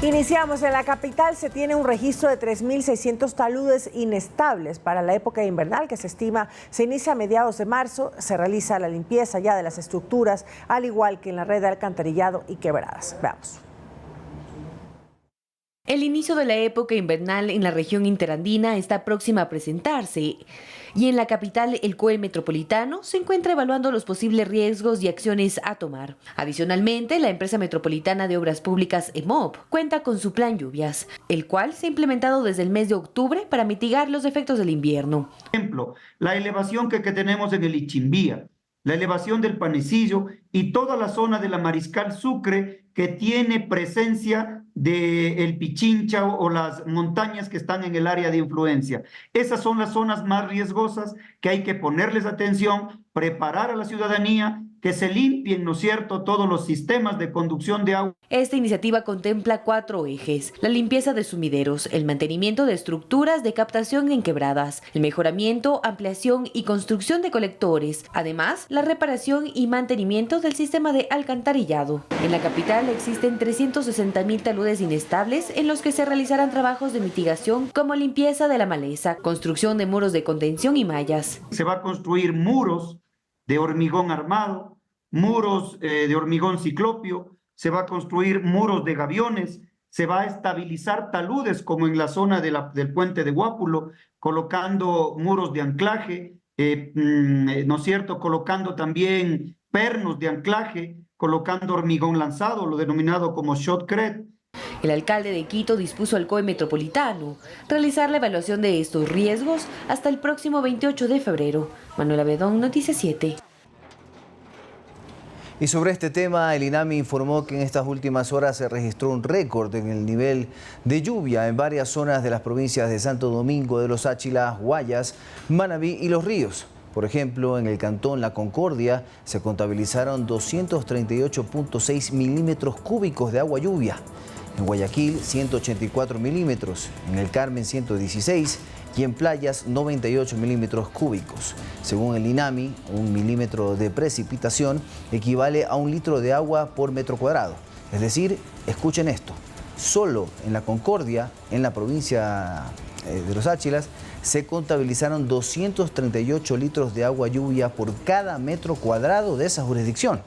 Iniciamos. En la capital se tiene un registro de 3.600 taludes inestables para la época invernal que se estima se inicia a mediados de marzo. Se realiza la limpieza ya de las estructuras, al igual que en la red de alcantarillado y quebradas. Veamos. El inicio de la época invernal en la región interandina está próxima a presentarse y en la capital el COE metropolitano se encuentra evaluando los posibles riesgos y acciones a tomar. Adicionalmente, la empresa metropolitana de obras públicas EMOP cuenta con su plan lluvias, el cual se ha implementado desde el mes de octubre para mitigar los efectos del invierno. Por ejemplo, la elevación que tenemos en el Ichimbía, la elevación del Panecillo y toda la zona de la Mariscal Sucre que tiene presencia del Pichincha o las montañas que están en el área de influencia. Esas son las zonas más riesgosas que hay que ponerles atención, preparar a la ciudadanía, que se limpien, ¿no es cierto?, todos los sistemas de conducción de agua. Esta iniciativa contempla 4 ejes: la limpieza de sumideros, el mantenimiento de estructuras de captación en quebradas, el mejoramiento, ampliación y construcción de colectores, además la reparación y mantenimiento del sistema de alcantarillado. En la capital existen 360.000 taludes inestables en los que se realizarán trabajos de mitigación como limpieza de la maleza, construcción de muros de contención y mallas. Se va a construir muros de hormigón armado, muros de hormigón ciclopio, se va a construir muros de gaviones, se va a estabilizar taludes como en la zona del puente de Guápulo, colocando muros de anclaje, ¿no es cierto?, colocando también pernos de anclaje, colocando hormigón lanzado, lo denominado como shotcrete. El alcalde de Quito dispuso al COE metropolitano realizar la evaluación de estos riesgos hasta el próximo 28 de febrero. Manuela Bedón, Noticias 7. Y sobre este tema, el INAMI informó que en estas últimas horas se registró un récord en el nivel de lluvia en varias zonas de las provincias de Santo Domingo de los Áchilas, Guayas, Manabí y Los Ríos. Por ejemplo, en el cantón La Concordia se contabilizaron 238.6 milímetros cúbicos de agua lluvia. En Guayaquil, 184 milímetros, en el Carmen, 116 y en Playas, 98 milímetros cúbicos. Según el INAMI, 1 milímetro de precipitación equivale a 1 litro de agua por metro cuadrado. Es decir, escuchen esto, solo en La Concordia, en la provincia de Los Áchilas, se contabilizaron 238 litros de agua lluvia por cada metro cuadrado de esa jurisdicción.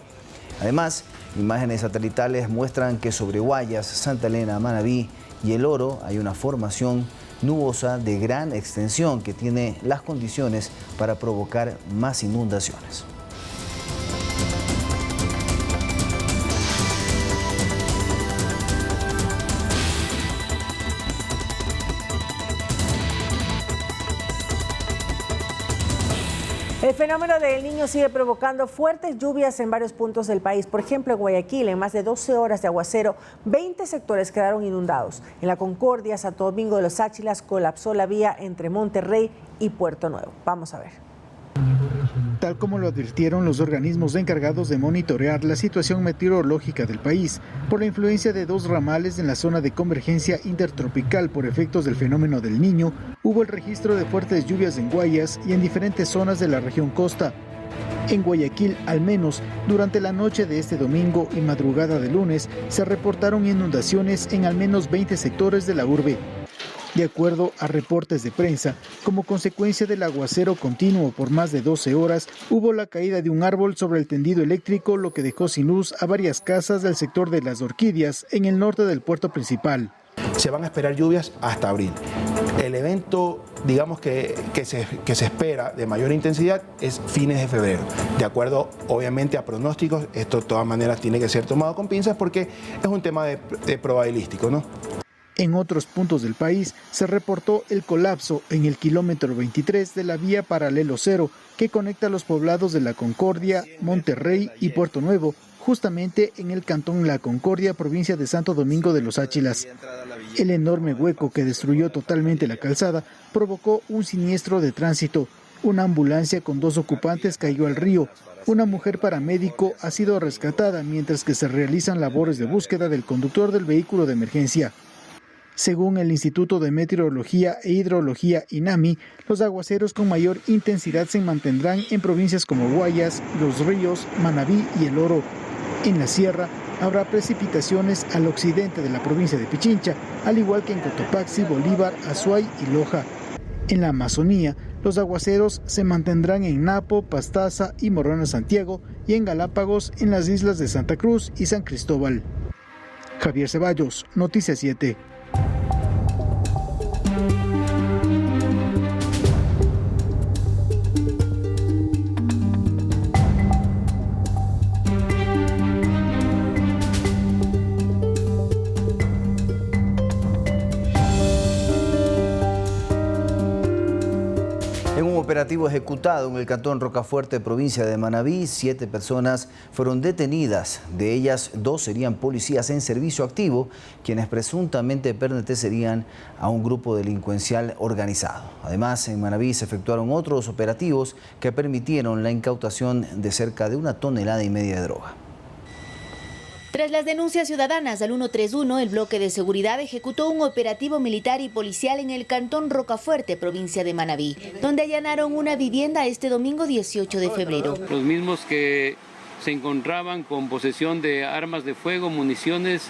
Además, imágenes satelitales muestran que sobre Guayas, Santa Elena, Manabí y El Oro hay una formación nubosa de gran extensión que tiene las condiciones para provocar más inundaciones. El fenómeno del Niño sigue provocando fuertes lluvias en varios puntos del país. Por ejemplo, en Guayaquil, en más de 12 horas de aguacero, 20 sectores quedaron inundados. En La Concordia, Santo Domingo de los Áchilas, colapsó la vía entre Monterrey y Puerto Nuevo. Vamos a ver. Tal como lo advirtieron los organismos encargados de monitorear la situación meteorológica del país, por la influencia de 2 ramales en la zona de convergencia intertropical por efectos del fenómeno del Niño, hubo el registro de fuertes lluvias en Guayas y en diferentes zonas de la región costa. En Guayaquil, al menos, durante la noche de este domingo y madrugada de lunes, se reportaron inundaciones en al menos 20 sectores de la urbe. De acuerdo a reportes de prensa, como consecuencia del aguacero continuo por más de 12 horas, hubo la caída de un árbol sobre el tendido eléctrico, lo que dejó sin luz a varias casas del sector de Las Orquídeas, en el norte del puerto principal. Se van a esperar lluvias hasta abril. El evento, digamos que se espera de mayor intensidad es fines de febrero. De acuerdo, obviamente, a pronósticos, esto de todas maneras tiene que ser tomado con pinzas porque es un tema de probabilístico, ¿no? En otros puntos del país se reportó el colapso en el kilómetro 23 de la vía Paralelo Cero que conecta los poblados de La Concordia, Monterrey y Puerto Nuevo, justamente en el cantón La Concordia, provincia de Santo Domingo de los Áchilas. El enorme hueco que destruyó totalmente la calzada provocó un siniestro de tránsito. Una ambulancia con 2 ocupantes cayó al río. Una mujer paramédico ha sido rescatada mientras que se realizan labores de búsqueda del conductor del vehículo de emergencia. Según el Instituto de Meteorología e Hidrología INAMI, los aguaceros con mayor intensidad se mantendrán en provincias como Guayas, Los Ríos, Manabí y El Oro. En la sierra, habrá precipitaciones al occidente de la provincia de Pichincha, al igual que en Cotopaxi, Bolívar, Azuay y Loja. En la Amazonía, los aguaceros se mantendrán en Napo, Pastaza y Morona Santiago, y en Galápagos, en las islas de Santa Cruz y San Cristóbal. Javier Ceballos, Noticias 7. En un operativo ejecutado en el cantón Rocafuerte, provincia de Manabí, 7 personas fueron detenidas. De ellas, 2 serían policías en servicio activo, quienes presuntamente pertenecerían a un grupo delincuencial organizado. Además, en Manabí se efectuaron otros operativos que permitieron la incautación de cerca de 1,5 toneladas de droga. Tras las denuncias ciudadanas al 131, el bloque de seguridad ejecutó un operativo militar y policial en el cantón Rocafuerte, provincia de Manabí, donde allanaron una vivienda este domingo 18 de febrero. Los mismos que se encontraban con posesión de armas de fuego, municiones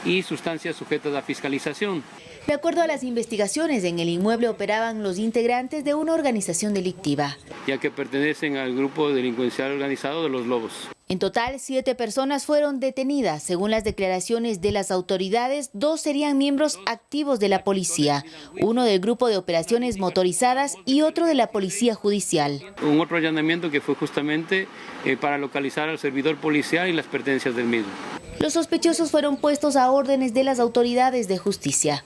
y sustancias sujetas a fiscalización. De acuerdo a las investigaciones, en el inmueble operaban los integrantes de una organización delictiva, ya que pertenecen al grupo delincuencial organizado de los Lobos. En total, 7 personas fueron detenidas. Según las declaraciones de las autoridades, 2 serían miembros activos de la policía, uno del grupo de operaciones motorizadas y otro de la policía judicial. Un otro allanamiento que fue justamente para localizar al servidor policial y las pertenencias del mismo. Los sospechosos fueron puestos a órdenes de las autoridades de justicia.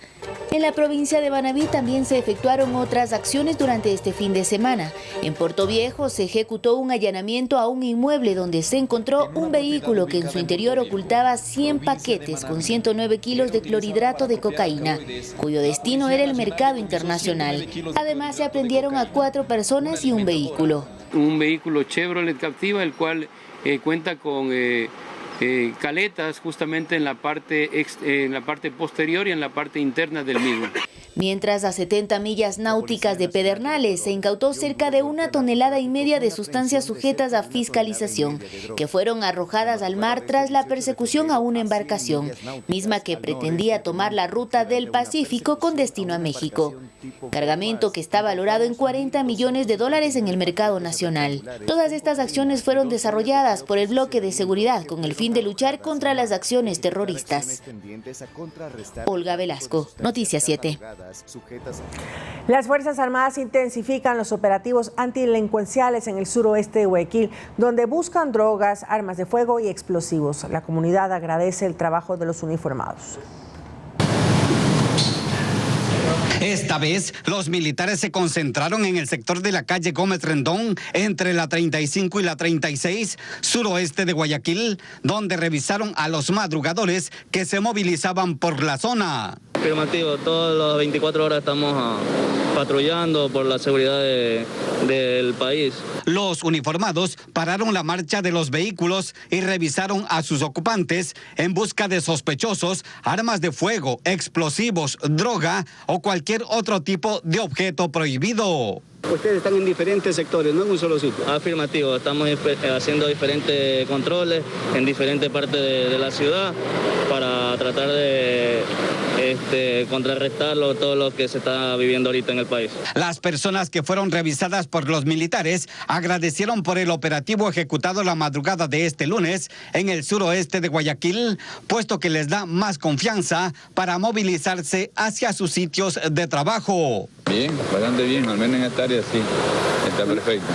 En la provincia de Manabí también se efectuaron otras acciones durante este fin de semana. En Puerto Viejo se ejecutó un allanamiento a un inmueble donde se encontró un vehículo que en su interior ocultaba 100 paquetes con 109 kilos de clorhidrato de cocaína, cuyo destino era el mercado internacional. Además, se aprehendieron a 4 personas y un vehículo. Un vehículo Chevrolet Captiva, el cual cuenta con caletas justamente en la parte posterior y en la parte interna del mismo. Mientras, a 70 millas náuticas de Pedernales se incautó cerca de 1,5 toneladas de sustancias sujetas a fiscalización, que fueron arrojadas al mar tras la persecución a una embarcación, misma que pretendía tomar la ruta del Pacífico con destino a México. Cargamento que está valorado en $40 millones en el mercado nacional. Todas estas acciones fueron desarrolladas por el bloque de seguridad con el fin de luchar contra las acciones terroristas. Olga Velasco, Noticias 7. Las Fuerzas Armadas intensifican los operativos antidelincuenciales en el suroeste de Guayaquil, donde buscan drogas, armas de fuego y explosivos. La comunidad agradece el trabajo de los uniformados. Esta vez, los militares se concentraron en el sector de la calle Gómez Rendón, entre la 35 y la 36, suroeste de Guayaquil, donde revisaron a los madrugadores que se movilizaban por la zona. Afirmativo, todas las 24 horas estamos patrullando por la seguridad del país. Los uniformados pararon la marcha de los vehículos y revisaron a sus ocupantes en busca de sospechosos, armas de fuego, explosivos, droga o cualquier otro tipo de objeto prohibido. Ustedes están en diferentes sectores, no en un solo sitio. Afirmativo, estamos haciendo diferentes controles en diferentes partes de la ciudad para tratar de contrarrestar todo lo que se está viviendo ahorita en el país. Las personas que fueron revisadas por los militares agradecieron por el operativo ejecutado la madrugada de este lunes en el suroeste de Guayaquil, puesto que les da más confianza para movilizarse hacia sus sitios de trabajo. Bien, bastante bien, al menos en esta área sí, está perfecto.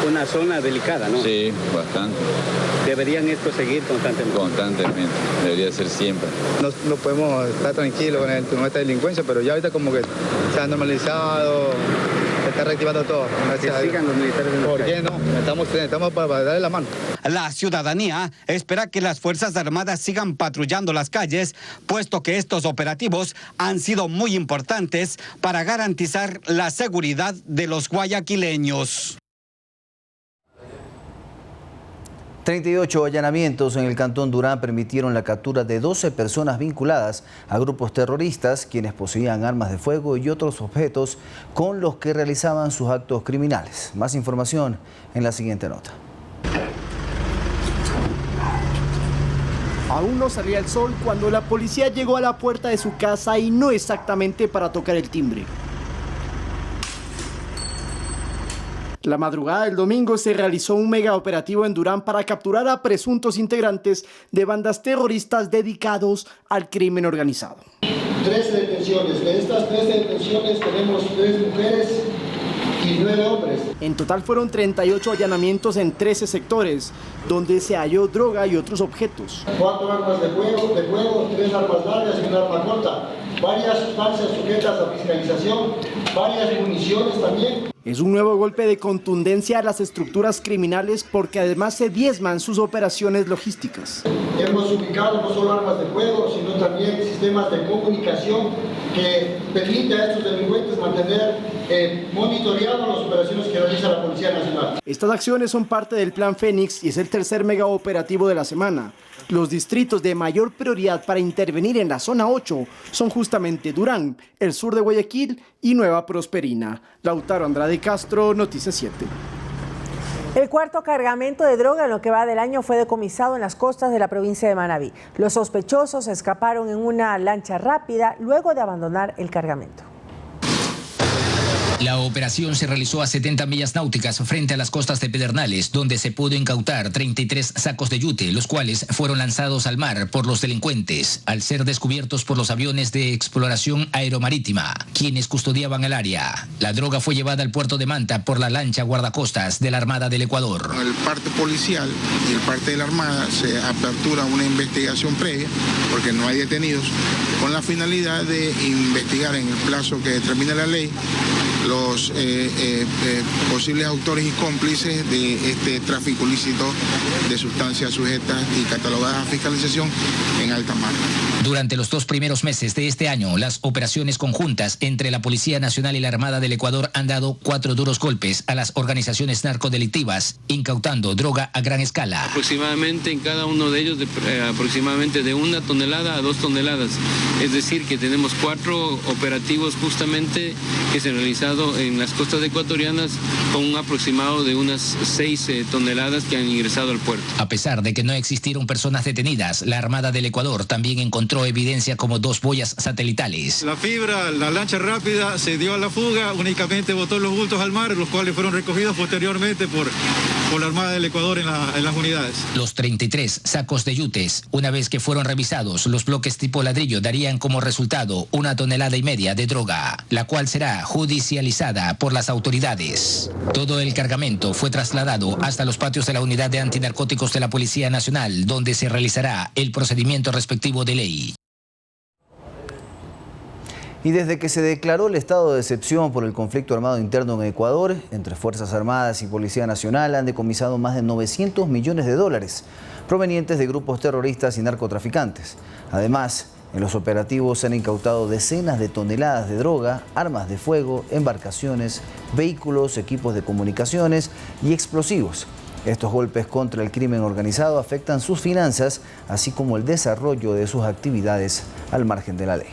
Una zona delicada, ¿no? Sí, bastante. ¿Deberían esto seguir constantemente? Constantemente, debería ser siempre. No podemos estar tranquilos con esta delincuencia, pero ya ahorita como que se ha normalizado, se está reactivando todo. Que sigan los militares en ¿Por qué no? Estamos para darle la mano. La ciudadanía espera que las Fuerzas Armadas sigan patrullando las calles, puesto que estos operativos han sido muy importantes para garantizar la seguridad de los guayaquileños. 38 allanamientos en el cantón Durán permitieron la captura de 12 personas vinculadas a grupos terroristas, quienes poseían armas de fuego y otros objetos con los que realizaban sus actos criminales. Más información en la siguiente nota. Aún no salía el sol cuando la policía llegó a la puerta de su casa y no exactamente para tocar el timbre. La madrugada del domingo se realizó un mega operativo en Durán para capturar a presuntos integrantes de bandas terroristas dedicados al crimen organizado. 13 detenciones. De estas 13 detenciones tenemos 3 mujeres y 9 hombres. En total fueron 38 allanamientos en 13 sectores, donde se halló droga y otros objetos. 4 armas de fuego, 3 armas largas y una arma corta, varias sustancias sujetas a fiscalización, varias municiones también. Es un nuevo golpe de contundencia a las estructuras criminales porque además se diezman sus operaciones logísticas. Hemos ubicado no solo armas de fuego, sino también sistemas de comunicación que permiten a estos delincuentes mantener monitoreadas las operaciones que realiza la Policía Nacional. Estas acciones son parte del Plan Fénix y es el tercer mega operativo de la semana. Los distritos de mayor prioridad para intervenir en la zona 8 son justamente Durán, el sur de Guayaquil y Nueva Prosperina. Lautaro Andrade Castro, Noticias 7. El cuarto cargamento de droga en lo que va del año fue decomisado en las costas de la provincia de Manabí. Los sospechosos escaparon en una lancha rápida luego de abandonar el cargamento. La operación se realizó a 70 millas náuticas frente a las costas de Pedernales, donde se pudo incautar 33 sacos de yute, los cuales fueron lanzados al mar por los delincuentes, al ser descubiertos por los aviones de exploración aeromarítima, quienes custodiaban el área. La droga fue llevada al puerto de Manta por la lancha guardacostas de la Armada del Ecuador. El parte policial y el parte de la Armada se apertura una investigación previa, porque no hay detenidos, con la finalidad de investigar en el plazo que determina la ley los posibles autores y cómplices de este tráfico ilícito de sustancias sujetas y catalogadas a fiscalización en alta mar. Durante los 2 primeros meses de este año, las operaciones conjuntas entre la Policía Nacional y la Armada del Ecuador han dado 4 duros golpes a las organizaciones narcodelictivas, incautando droga a gran escala. Aproximadamente en cada uno de ellos aproximadamente de 1 tonelada a 2 toneladas. Es decir, que tenemos 4 operativos justamente que se han realizado en las costas ecuatorianas con un aproximado de unas 6 toneladas que han ingresado al puerto. A pesar de que no existieron personas detenidas, la Armada del Ecuador también encontró evidencia como 2 boyas satelitales. La fibra, la lancha rápida se dio a la fuga, únicamente botó los bultos al mar, los cuales fueron recogidos posteriormente por la Armada del Ecuador en las unidades. Los 33 sacos de yutes, una vez que fueron revisados, los bloques tipo ladrillo darían como resultado 1,5 toneladas de droga, la cual será judicializada por las autoridades. Todo el cargamento fue trasladado hasta los patios de la Unidad de Antinarcóticos de la Policía Nacional, donde se realizará el procedimiento respectivo de ley. Y desde que se declaró el estado de excepción por el conflicto armado interno en Ecuador, entre Fuerzas Armadas y Policía Nacional han decomisado más de 900 millones de dólares provenientes de grupos terroristas y narcotraficantes. Además, en los operativos se han incautado decenas de toneladas de droga, armas de fuego, embarcaciones, vehículos, equipos de comunicaciones y explosivos. Estos golpes contra el crimen organizado afectan sus finanzas, así como el desarrollo de sus actividades al margen de la ley.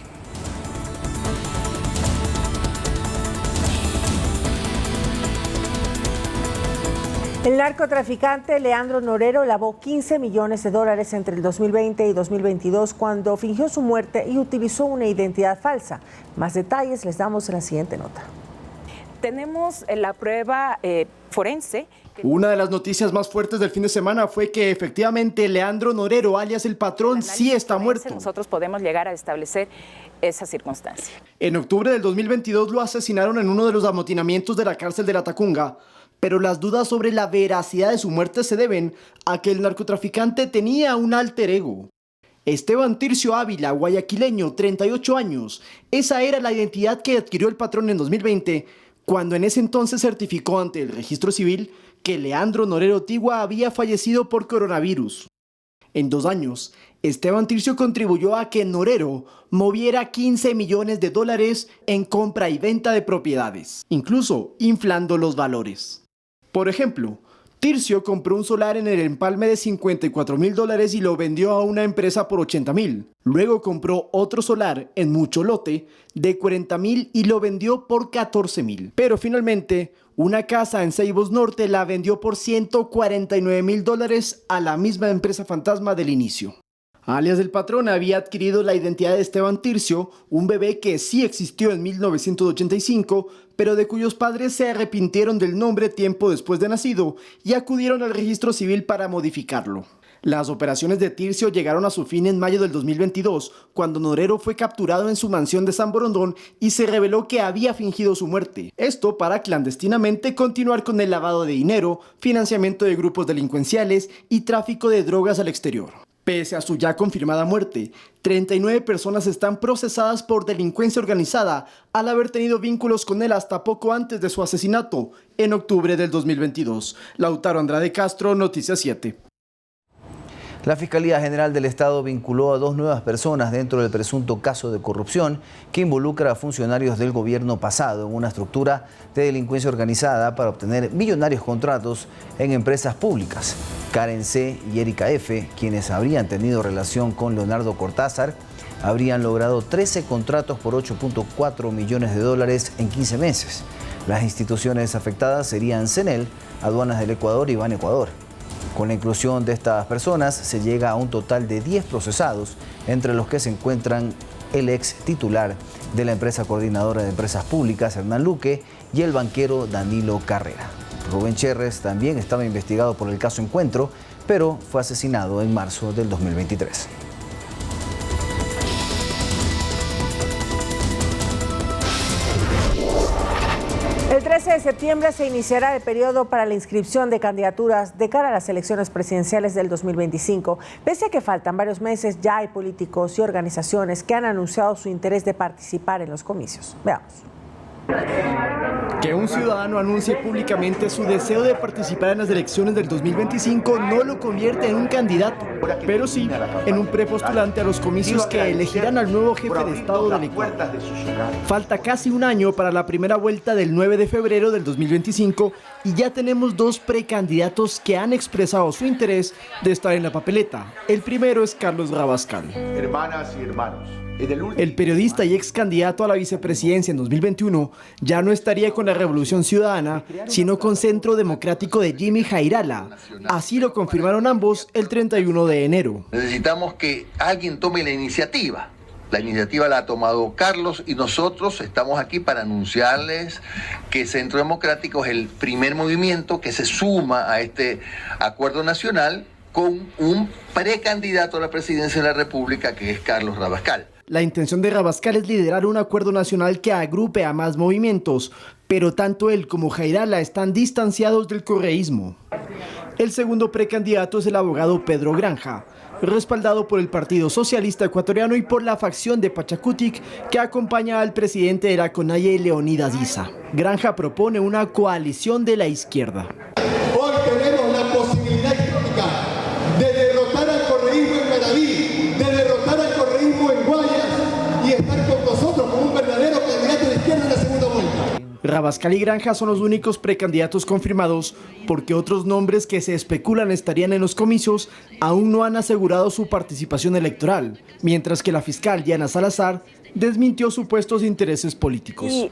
El narcotraficante Leandro Norero lavó 15 millones de dólares entre el 2020 y 2022 cuando fingió su muerte y utilizó una identidad falsa. Más detalles les damos en la siguiente nota. Tenemos la prueba forense. Una de las noticias más fuertes del fin de semana fue que efectivamente Leandro Norero, alias el patrón, sí está muerto. Nosotros podemos llegar a establecer esa circunstancia. En octubre del 2022 lo asesinaron en uno de los amotinamientos de la cárcel de La Tacunga. Pero las dudas sobre la veracidad de su muerte se deben a que el narcotraficante tenía un alter ego. Esteban Tircio Ávila, guayaquileño, 38 años. Esa era la identidad que adquirió el patrón en 2020, cuando en ese entonces certificó ante el registro civil que Leandro Norero Tigua había fallecido por coronavirus. En 2 años, Esteban Tircio contribuyó a que Norero moviera 15 millones de dólares en compra y venta de propiedades, incluso inflando los valores. Por ejemplo, Tircio compró un solar en el empalme de $54,000 y lo vendió a una empresa por $80,000. Luego compró otro solar en mucho lote de $40,000 y lo vendió por $14,000. Pero finalmente, una casa en Ceibos Norte la vendió por $149,000 a la misma empresa fantasma del inicio. Alias El Patrón había adquirido la identidad de Esteban Tircio, un bebé que sí existió en 1985, pero de cuyos padres se arrepintieron del nombre tiempo después de nacido y acudieron al registro civil para modificarlo. Las operaciones de Tircio llegaron a su fin en mayo del 2022, cuando Norero fue capturado en su mansión de San Borondón y se reveló que había fingido su muerte. Esto para clandestinamente continuar con el lavado de dinero, financiamiento de grupos delincuenciales y tráfico de drogas al exterior. Pese a su ya confirmada muerte, 39 personas están procesadas por delincuencia organizada al haber tenido vínculos con él hasta poco antes de su asesinato, en octubre del 2022. Lautaro Andrade Castro, Noticias 7. La Fiscalía General del Estado vinculó a 2 nuevas personas dentro del presunto caso de corrupción que involucra a funcionarios del gobierno pasado en una estructura de delincuencia organizada para obtener millonarios contratos en empresas públicas. Karen C. y Erika F., quienes habrían tenido relación con Leonardo Cortázar, habrían logrado 13 contratos por $8.4 millones en 15 meses. Las instituciones afectadas serían CENEL, Aduanas del Ecuador y Banecuador. Con la inclusión de estas personas se llega a un total de 10 procesados, entre los que se encuentran el ex titular de la empresa coordinadora de empresas públicas, Hernán Luque, y el banquero Danilo Carrera. Rubén Cherres también estaba investigado por el caso Encuentro, pero fue asesinado en marzo del 2023. El 13 de septiembre se iniciará el periodo para la inscripción de candidaturas de cara a las elecciones presidenciales del 2025. Pese a que faltan varios meses, ya hay políticos y organizaciones que han anunciado su interés de participar en los comicios. Veamos. Que un ciudadano anuncie públicamente su deseo de participar en las elecciones del 2025 no lo convierte en un candidato, pero sí en un prepostulante a los comicios que elegirán al nuevo jefe de Estado del Ecuador. Falta casi un año para la primera vuelta del 9 de febrero del 2025 y ya tenemos 2 precandidatos que han expresado su interés de estar en la papeleta. El primero es Carlos Rabascal. Hermanas y hermanos. El periodista y ex candidato a la vicepresidencia en 2021 ya no estaría con la Revolución Ciudadana, sino con Centro Democrático de Jimmy Jairala. Así lo confirmaron ambos el 31 de enero. Necesitamos que alguien tome la iniciativa. La iniciativa la ha tomado Carlos y nosotros estamos aquí para anunciarles que Centro Democrático es el primer movimiento que se suma a este acuerdo nacional con un precandidato a la presidencia de la República que es Carlos Rabascal. La intención de Rabascal es liderar un acuerdo nacional que agrupe a más movimientos, pero tanto él como Jairala están distanciados del correísmo. El segundo precandidato es el abogado Pedro Granja, respaldado por el Partido Socialista Ecuatoriano y por la facción de Pachacutic que acompaña al presidente de la CONAIE, Leonidas Issa. Granja propone una coalición de la izquierda. Hoy tenemos la posibilidad histórica de derrotar al correísmo en Manaví, de derrotar al correísmo en Guayas y estar con nosotros como un verdadero candidato de izquierda en la segunda vuelta. Rabascal y Granja son los únicos precandidatos confirmados porque otros nombres que se especulan estarían en los comicios aún no han asegurado su participación electoral, mientras que la fiscal Diana Salazar desmintió supuestos intereses políticos. Y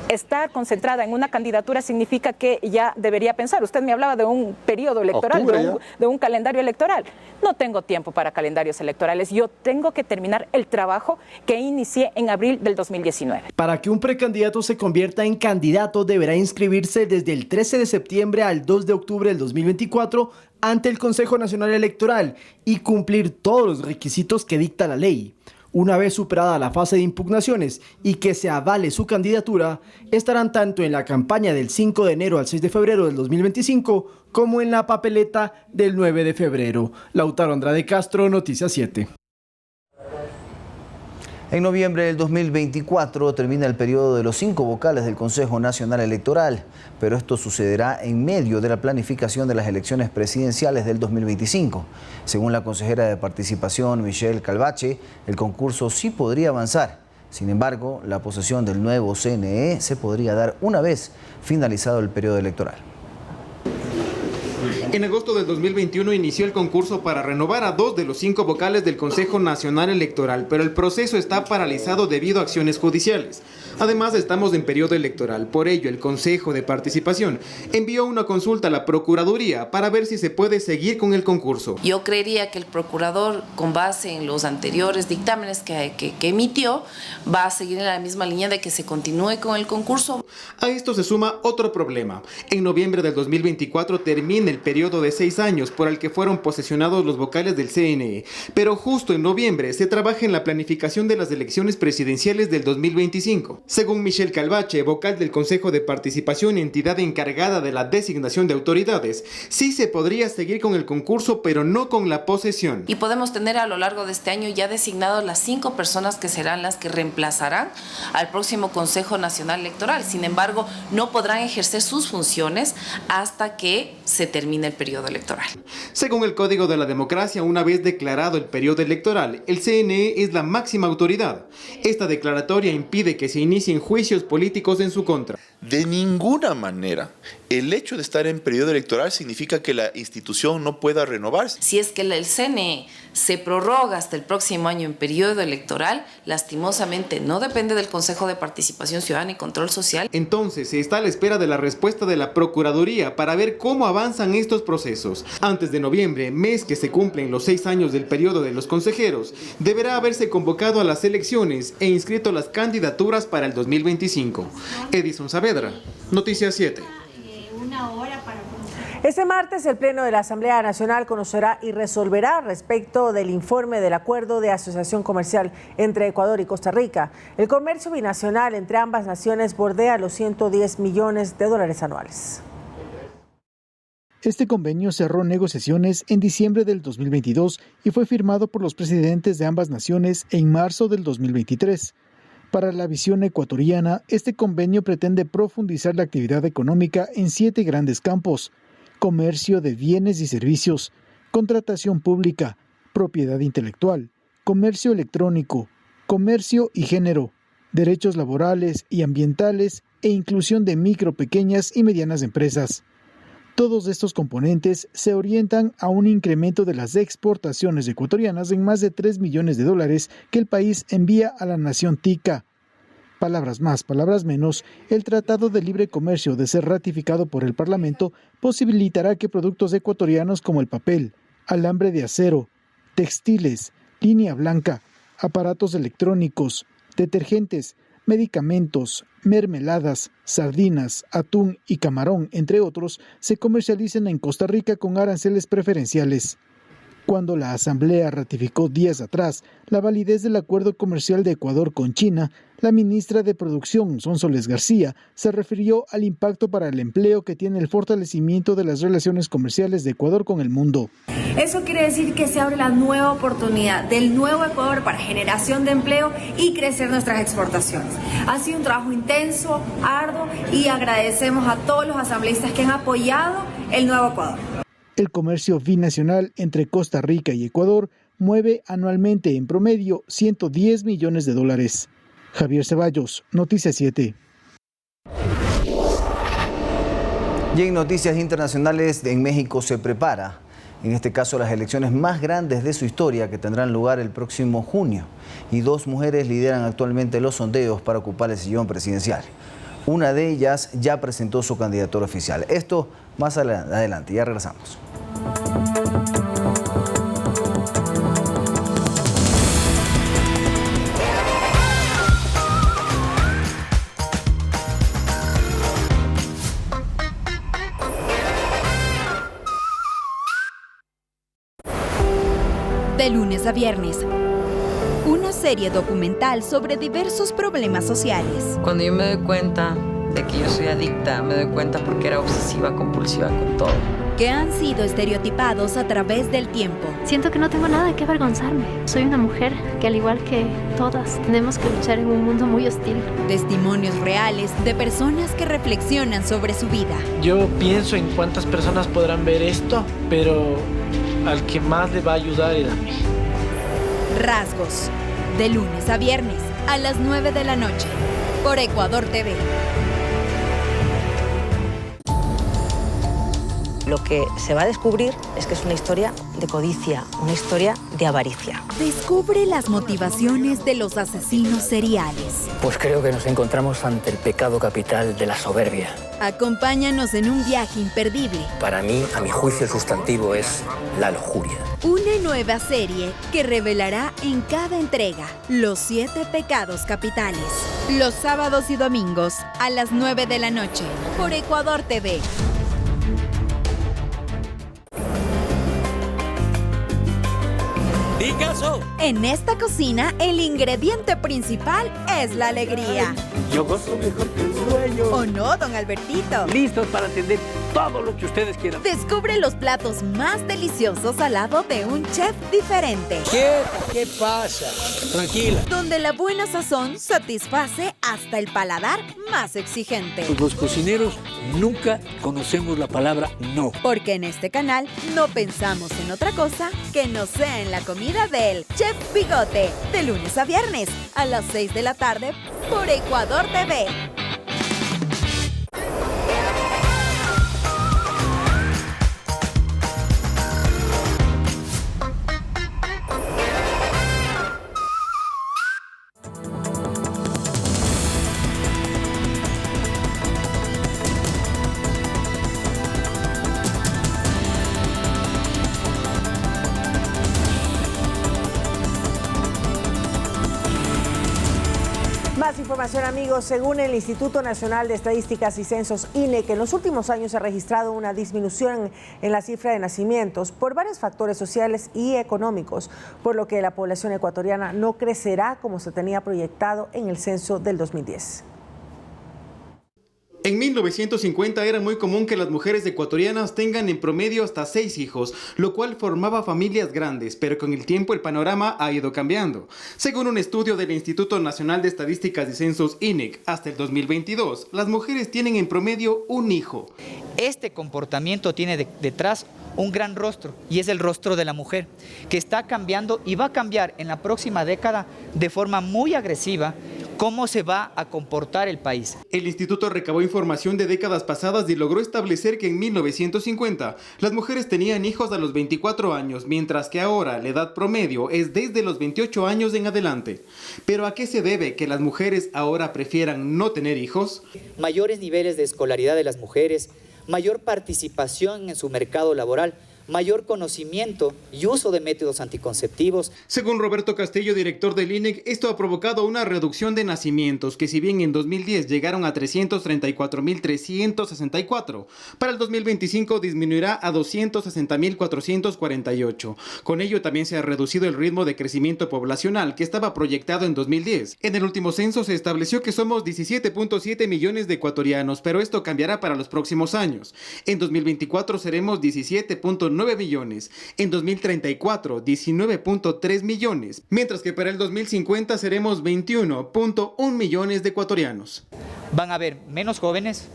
estar concentrada en una candidatura significa que ya debería pensar. Usted me hablaba de un periodo electoral, de un calendario electoral. No tengo tiempo para calendarios electorales. Yo tengo que terminar el trabajo que inicié en abril del 2019. Para que un precandidato se convierta en candidato, deberá inscribirse desde el 13 de septiembre al 2 de octubre del 2024 ante el Consejo Nacional Electoral y cumplir todos los requisitos que dicta la ley. Una vez superada la fase de impugnaciones y que se avale su candidatura, estarán tanto en la campaña del 5 de enero al 6 de febrero del 2025 como en la papeleta del 9 de febrero. Lautaro Andrade Castro, Noticias 7. En noviembre del 2024 termina el periodo de los 5 vocales del Consejo Nacional Electoral, pero esto sucederá en medio de la planificación de las elecciones presidenciales del 2025. Según la consejera de Participación, Michelle Calvache, el concurso sí podría avanzar. Sin embargo, la posesión del nuevo CNE se podría dar una vez finalizado el periodo electoral. En agosto del 2021 inició el concurso para renovar a 2 de los 5 vocales del Consejo Nacional Electoral, pero el proceso está paralizado debido a acciones judiciales. Además, estamos en periodo electoral, por ello el Consejo de Participación envió una consulta a la Procuraduría para ver si se puede seguir con el concurso. Yo creería que el procurador, con base en los anteriores dictámenes que emitió, va a seguir en la misma línea de que se continúe con el concurso. A esto se suma otro problema. En noviembre del 2024 termina el periodo de 6 años por el que fueron posesionados los vocales del CNE, pero justo en noviembre se trabaja en la planificación de las elecciones presidenciales del 2025. Según Michelle Calvache, vocal del Consejo de Participación, entidad encargada de la designación de autoridades, sí se podría seguir con el concurso, pero no con la posesión. Y podemos tener a lo largo de este año ya designados las 5 personas que serán las que reemplazarán al próximo Consejo Nacional Electoral. Sin embargo, no podrán ejercer sus funciones hasta que se termine el periodo electoral. Según el Código de la Democracia, una vez declarado el periodo electoral, el CNE es la máxima autoridad. Esta declaratoria impide que se inicien juicios políticos en su contra. De ninguna manera el hecho de estar en periodo electoral significa que la institución no pueda renovarse. Si es que el CNE se prorroga hasta el próximo año en periodo electoral, lastimosamente no depende del Consejo de Participación Ciudadana y Control Social. Entonces se está a la espera de la respuesta de la Procuraduría para ver cómo avanzan estos procesos. Antes de noviembre, mes que se cumplen los 6 años del periodo de los consejeros, deberá haberse convocado a las elecciones e inscrito las candidaturas para el 2025. Edison Saavedra, Noticias 7. Este martes, el Pleno de la Asamblea Nacional conocerá y resolverá respecto del informe del Acuerdo de Asociación Comercial entre Ecuador y Costa Rica. El comercio binacional entre ambas naciones bordea los $110 millones anuales. Este convenio cerró negociaciones en diciembre del 2022 y fue firmado por los presidentes de ambas naciones en marzo del 2023. Para la visión ecuatoriana, este convenio pretende profundizar la actividad económica en 7 grandes campos: comercio de bienes y servicios, contratación pública, propiedad intelectual, comercio electrónico, comercio y género, derechos laborales y ambientales e inclusión de micro, pequeñas y medianas empresas. Todos estos componentes se orientan a un incremento de las exportaciones ecuatorianas en más de $3 millones que el país envía a la nación tica. Palabras más, palabras menos, el Tratado de Libre Comercio, de ser ratificado por el Parlamento, posibilitará que productos ecuatorianos como el papel, alambre de acero, textiles, línea blanca, aparatos electrónicos, detergentes, medicamentos, mermeladas, sardinas, atún y camarón, entre otros, se comercialicen en Costa Rica con aranceles preferenciales. Cuando la Asamblea ratificó días atrás la validez del acuerdo comercial de Ecuador con China, la ministra de Producción, Sonsoles García, se refirió al impacto para el empleo que tiene el fortalecimiento de las relaciones comerciales de Ecuador con el mundo. Eso quiere decir que se abre la nueva oportunidad del nuevo Ecuador para generación de empleo y crecer nuestras exportaciones. Ha sido un trabajo intenso, arduo, y agradecemos a todos los asambleístas que han apoyado el nuevo Ecuador. El comercio binacional entre Costa Rica y Ecuador mueve anualmente en promedio $110 millones. Javier Ceballos, Noticias 7. Y en noticias internacionales, en México se prepara, en este caso, las elecciones más grandes de su historia, que tendrán lugar el próximo junio. Y 2 mujeres lideran actualmente los sondeos para ocupar el sillón presidencial. Una de ellas ya presentó su candidatura oficial. Esto más adelante, ya regresamos. De lunes a viernes, una serie documental sobre diversos problemas sociales. Cuando yo me doy cuenta de que yo soy adicta, me doy cuenta porque era obsesiva, compulsiva con todo. Que han sido estereotipados a través del tiempo. Siento que no tengo nada de qué avergonzarme. Soy una mujer que, al igual que todas, tenemos que luchar en un mundo muy hostil. Testimonios reales de personas que reflexionan sobre su vida. Yo pienso en cuántas personas podrán ver esto, pero al que más le va a ayudar es a mí. Rasgos. De lunes a viernes, a las 9 de la noche, por Ecuador TV. lo que se va a descubrir es que es una historia de codicia, una historia de avaricia. Descubre las motivaciones de los asesinos seriales. Pues creo que nos encontramos ante el pecado capital de la soberbia. Acompáñanos en un viaje imperdible. Para mí, a mi juicio, el sustantivo es la lujuria. Una nueva serie que revelará en cada entrega los 7 pecados capitales. Los sábados y domingos a las 9 de la noche por Ecuador TV. ¡Picasso! En esta cocina, el ingrediente principal es la alegría. Yo gozo mejor que el sueño. ¿O no, don Albertito? Listos para atender todo lo que ustedes quieran. Descubre los platos más deliciosos al lado de un chef diferente. ¿Qué pasa? Tranquila. Donde la buena sazón satisface hasta el paladar más exigente. Los cocineros nunca conocemos la palabra no. Porque en este canal no pensamos en otra cosa que no sea en la comida del Chef Bigote. De lunes a viernes a las 6 de la tarde por Ecuador TV. Más información, amigos. Según el Instituto Nacional de Estadísticas y Censos, INEC, en los últimos años se ha registrado una disminución en la cifra de nacimientos por varios factores sociales y económicos, por lo que la población ecuatoriana no crecerá como se tenía proyectado en el censo del 2010. En 1950 era muy común que las mujeres ecuatorianas tengan en promedio hasta 6 hijos, lo cual formaba familias grandes, pero con el tiempo el panorama ha ido cambiando. Según un estudio del Instituto Nacional de Estadísticas y Censos INEC, hasta el 2022, las mujeres tienen en promedio un hijo. Este comportamiento tiene detrás un gran rostro, y es el rostro de la mujer, que está cambiando y va a cambiar en la próxima década de forma muy agresiva cómo se va a comportar el país. El instituto recabó información de décadas pasadas y logró establecer que en 1950 las mujeres tenían hijos a los 24 años, mientras que ahora la edad promedio es desde los 28 años en adelante. ¿Pero a qué se debe que las mujeres ahora prefieran no tener hijos? Mayores niveles de escolaridad de las mujeres, mayor participación en su mercado laboral, mayor conocimiento y uso de métodos anticonceptivos. Según Roberto Castillo, director del INEC, esto ha provocado una reducción de nacimientos que, si bien en 2010 llegaron a 334.364, para el 2025 disminuirá a 260.448. Con ello también se ha reducido el ritmo de crecimiento poblacional que estaba proyectado en 2010. En el último censo se estableció que somos 17.7 millones de ecuatorianos, pero esto cambiará para los próximos años. En 2024 seremos 17.9 millones, en 2034 19.3 millones, mientras que para el 2050 seremos 21.1 millones de ecuatorianos. Van a haber menos jóvenes,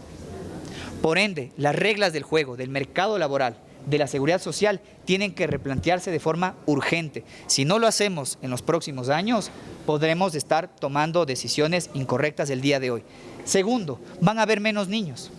por ende, las reglas del juego, del mercado laboral, de la seguridad social, tienen que replantearse de forma urgente. Si no lo hacemos en los próximos años, podremos estar tomando decisiones incorrectas el día de hoy. Segundo, van a haber menos niños.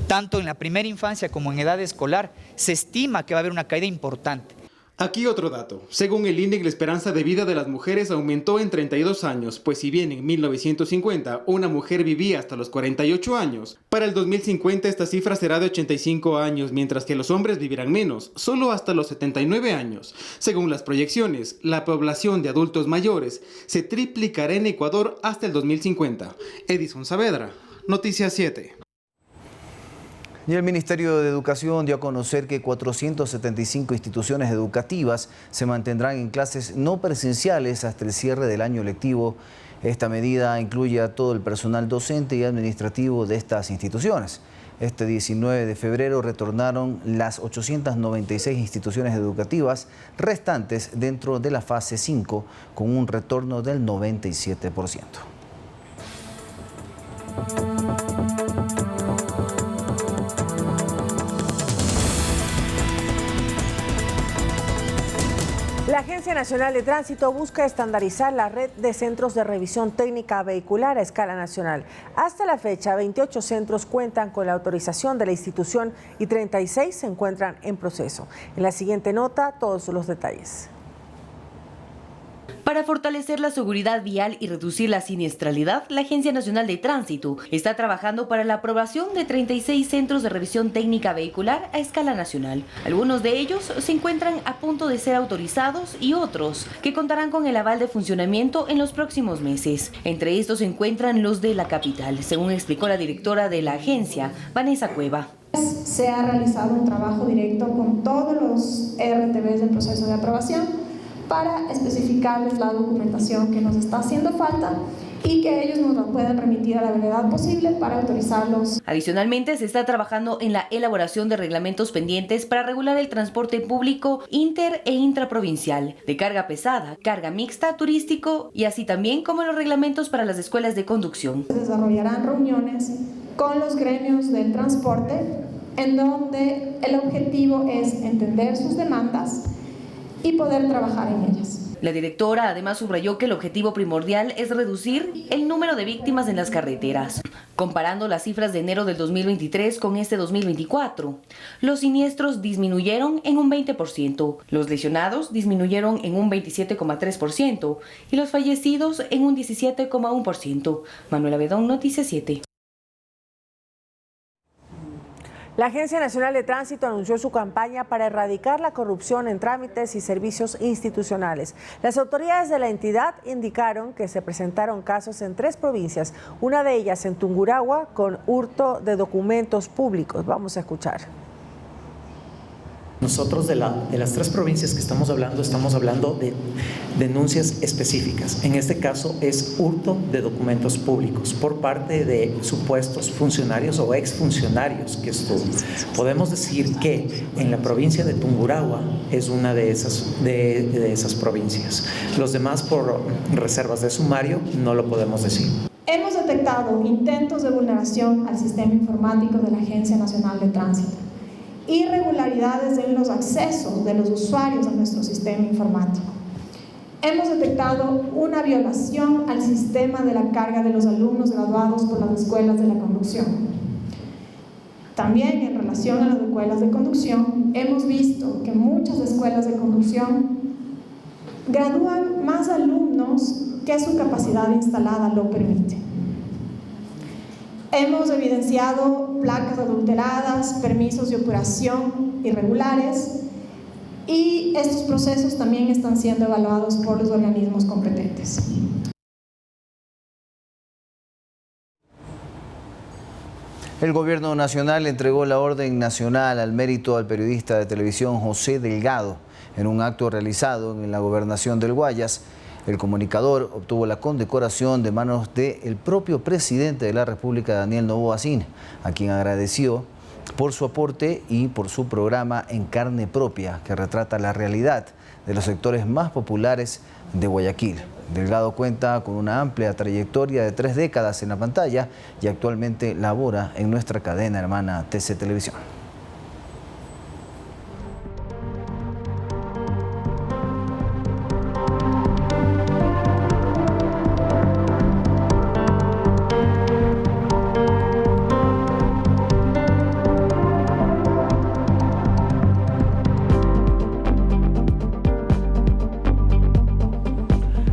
Tanto en la primera infancia como en edad escolar, se estima que va a haber una caída importante. Aquí otro dato. Según el INEC, la esperanza de vida de las mujeres aumentó en 32 años, pues si bien en 1950 una mujer vivía hasta los 48 años, para el 2050 esta cifra será de 85 años, mientras que los hombres vivirán menos, solo hasta los 79 años. Según las proyecciones, la población de adultos mayores se triplicará en Ecuador hasta el 2050. Edison Saavedra, Noticias 7. Y el Ministerio de Educación dio a conocer que 475 instituciones educativas se mantendrán en clases no presenciales hasta el cierre del año lectivo. Esta medida incluye a todo el personal docente y administrativo de estas instituciones. Este 19 de febrero retornaron las 896 instituciones educativas restantes dentro de la fase 5, con un retorno del 97%. La Agencia Nacional de Tránsito busca estandarizar la red de centros de revisión técnica vehicular a escala nacional. Hasta la fecha, 28 centros cuentan con la autorización de la institución y 36 se encuentran en proceso. En la siguiente nota, todos los detalles. Para fortalecer la seguridad vial y reducir la siniestralidad, la Agencia Nacional de Tránsito está trabajando para la aprobación de 36 centros de revisión técnica vehicular a escala nacional. Algunos de ellos se encuentran a punto de ser autorizados y otros que contarán con el aval de funcionamiento en los próximos meses. Entre estos se encuentran los de la capital, según explicó la directora de la agencia, Vanessa Cueva. Se ha realizado un trabajo directo con todos los RTVs del proceso de aprobación para especificarles la documentación que nos está haciendo falta y que ellos nos la puedan remitir a la brevedad posible para autorizarlos. Adicionalmente, se está trabajando en la elaboración de reglamentos pendientes para regular el transporte público inter e intraprovincial, de carga pesada, carga mixta, turístico y así también como los reglamentos para las escuelas de conducción. Se desarrollarán reuniones con los gremios del transporte en donde el objetivo es entender sus demandas y poder trabajar en ellas. La directora además subrayó que el objetivo primordial es reducir el número de víctimas en las carreteras. Comparando las cifras de enero del 2023 con este 2024, los siniestros disminuyeron en un 20%, los lesionados disminuyeron en un 27,3% y los fallecidos en un 17,1%. Manuela Bedón, Noticias 7. La Agencia Nacional de Tránsito anunció su campaña para erradicar la corrupción en trámites y servicios institucionales. Las autoridades de la entidad indicaron que se presentaron casos en 3 provincias, una de ellas en Tungurahua, con hurto de documentos públicos. Vamos a escuchar. Nosotros de las 3 provincias que estamos hablando de denuncias específicas. En este caso es hurto de documentos públicos por parte de supuestos funcionarios o exfuncionarios que estuvo. Podemos decir que en la provincia de Tungurahua es una de esas provincias. Los demás, por reservas de sumario, no lo podemos decir. Hemos detectado intentos de vulneración al sistema informático de la Agencia Nacional de Tránsito. Irregularidades en los accesos de los usuarios a nuestro sistema informático. Hemos detectado una violación al sistema de la carga de los alumnos graduados por las escuelas de la conducción. También en relación a las escuelas de conducción, hemos visto que muchas escuelas de conducción gradúan más alumnos que su capacidad instalada lo permite. Hemos evidenciado placas adulteradas, permisos de operación irregulares y estos procesos también están siendo evaluados por los organismos competentes. El Gobierno Nacional entregó la Orden Nacional al Mérito al periodista de televisión José Delgado en un acto realizado en la Gobernación del Guayas. El comunicador obtuvo la condecoración de manos del propio presidente de la República, Daniel Noboa Sin, a quien agradeció por su aporte y por su programa En Carne Propia, que retrata la realidad de los sectores más populares de Guayaquil. Delgado cuenta con una amplia trayectoria de 3 décadas en la pantalla y actualmente labora en nuestra cadena hermana TC Televisión.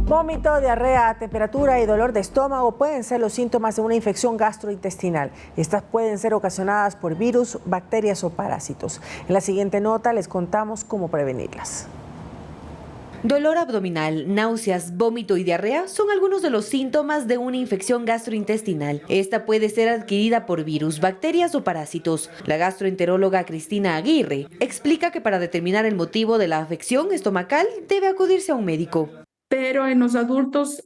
Vómito, diarrea, temperatura y dolor de estómago pueden ser los síntomas de una infección gastrointestinal. Estas pueden ser ocasionadas por virus, bacterias o parásitos. En la siguiente nota les contamos cómo prevenirlas. Dolor abdominal, náuseas, vómito y diarrea son algunos de los síntomas de una infección gastrointestinal. Esta puede ser adquirida por virus, bacterias o parásitos. La gastroenteróloga Cristina Aguirre explica que para determinar el motivo de la afección estomacal debe acudirse a un médico. Pero en los adultos,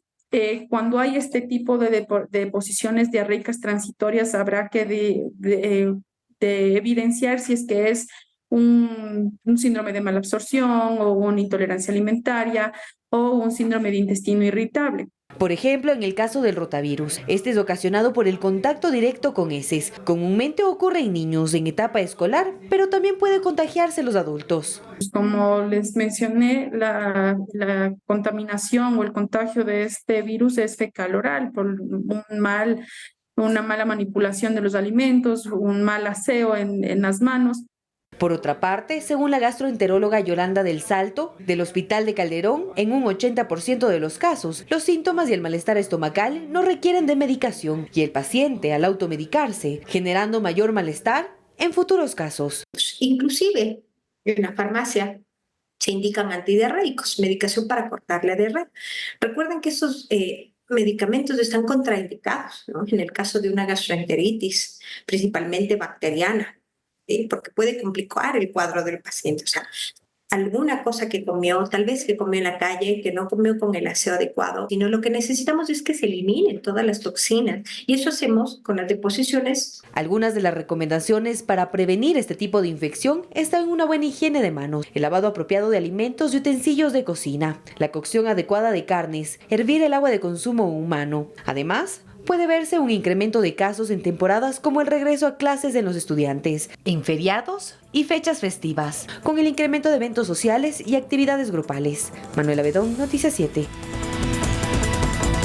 cuando hay este tipo de deposiciones diarreicas transitorias, habrá que de evidenciar si es que es un síndrome de malabsorción o una intolerancia alimentaria o un síndrome de intestino irritable. Por ejemplo, en el caso del rotavirus, este es ocasionado por el contacto directo con heces. Comúnmente ocurre en niños en etapa escolar, pero también puede contagiarse los adultos. Como les mencioné, la contaminación o el contagio de este virus es fecal-oral por una mala manipulación de los alimentos, un mal aseo en las manos. Por otra parte, según la gastroenteróloga Yolanda del Salto, del Hospital de Calderón, en un 80% de los casos, los síntomas y el malestar estomacal no requieren de medicación y el paciente, al automedicarse, generando mayor malestar en futuros casos. Inclusive, en la farmacia se indican antidiarreicos, medicación para cortar la diarrea. Recuerden que esos medicamentos están contraindicados, ¿no? En el caso de una gastroenteritis, principalmente bacteriana, ¿sí? Porque puede complicar el cuadro del paciente. O sea, alguna cosa que comió, tal vez que comió en la calle, que no comió con el aseo adecuado, sino lo que necesitamos es que se eliminen todas las toxinas. Y eso hacemos con las deposiciones. Algunas de las recomendaciones para prevenir este tipo de infección están en una buena higiene de manos, el lavado apropiado de alimentos y utensilios de cocina, la cocción adecuada de carnes, hervir el agua de consumo humano. Además, puede verse un incremento de casos en temporadas como el regreso a clases de los estudiantes, en feriados y fechas festivas, con el incremento de eventos sociales y actividades grupales. Manuela Bedón, Noticias 7.